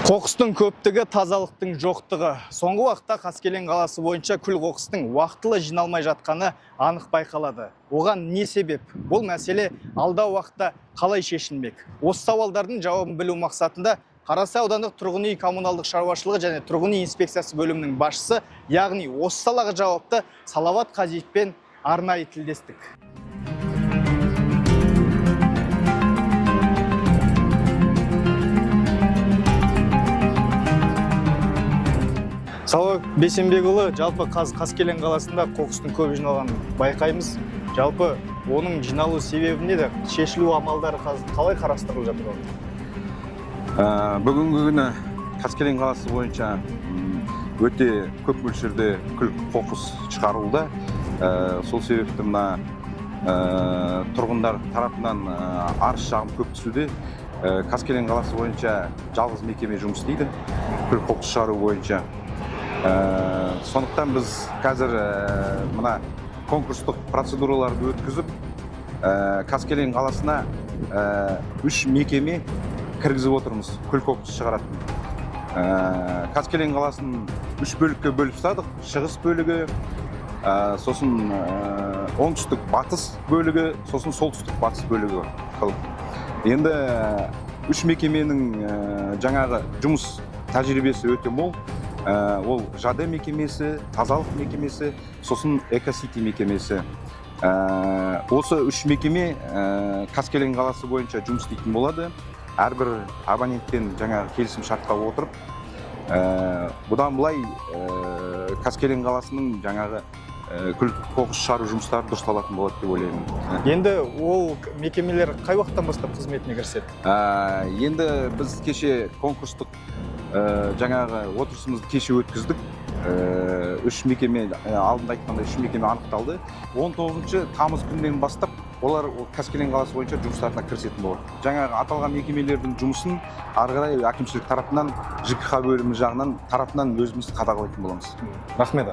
Қоқыстың көптігі, тазалықтың жоқтығы. Соңғы уақытта Қаскелең қаласы бойынша күл қоқыстың уақытылы жиналмай жатқаны анық байқалады. Оған не себеп? Бұл мәселе алдағы уақытта қалай шешілмек? Осы сауалдардың жауабын білу мақсатында Қарасай аудандық тұрғын үй коммуналдық шаруашылығы және тұрғын үй инспекциясы бөлімінің басшысы, яғни осы салаға жауапты Салауат Қазиевпен арнайы тілдестік. Салауат Бейсенбекұлы, жалпы Қаскелең қаласында қоқыстың көп жиналғанын байқаймыз. Жалпы оның жиналу себебі неде? Шешілу амалдары қалай қарастырылып жатыр? Бүгінгі күні Қаскелең қаласы бойынша өте көп мөлшерде күл қоқыс шығарылды. Сол себепті мына тұрғындар тарапынан арыз шағым көп түсуде. Қаскелең қаласы бойынша жалғыз мекеме жұмыс істейді күл қоқыс шығару бойынша. Сондықтан біз қазір мына конкурстық процедураларды өткізіп, Қаскелең қаласына 3 мекеме кіргізіп отырмыз, күл қоқыс шығаратын. Қаскелең қаласын 3 бөлікке бөліп тастадық. Шығыс бөлігі, сосын оңтүстік батыс бөлігі, сосын солтүстік батыс бөлігі қылып. Енді 3 мекеменің жаңағы жұмыс тәжірибесі өте мол. Ол жады мекемесі, тазалық мекемесі, сосын экосити мекемесі. Осы 3 мекеме Қаскелең қаласы бойынша жұмыс істейтін болады. Әрбір абоненттен жаңағы келісім шартқа отырып, бұдан былай Қаскелең қаласының жаңағы күл қоқыс шығару жұмыстары дұрысталатын болады деп ойлаймын. Енді ол мекемелер қай уақыттан бастап қызметіне кіріседі? Енді біз кеше конкурстық жаңағы отырысымызды кеше өткіздік. 3 мекеме, алдында айтқанда 3 мекеме анықталды. 19 тамыз күнінен бастап олар Қаскелең қаласы бойынша жұмыстарына кірісетін болады. Жаңағы аталған мекемелердің жұмысын ары қарай әкімшілік тарапынан, ЖКХ бөлімі жағынан тарапынан өзіміз қадағалайтын боламыз. Рахмет.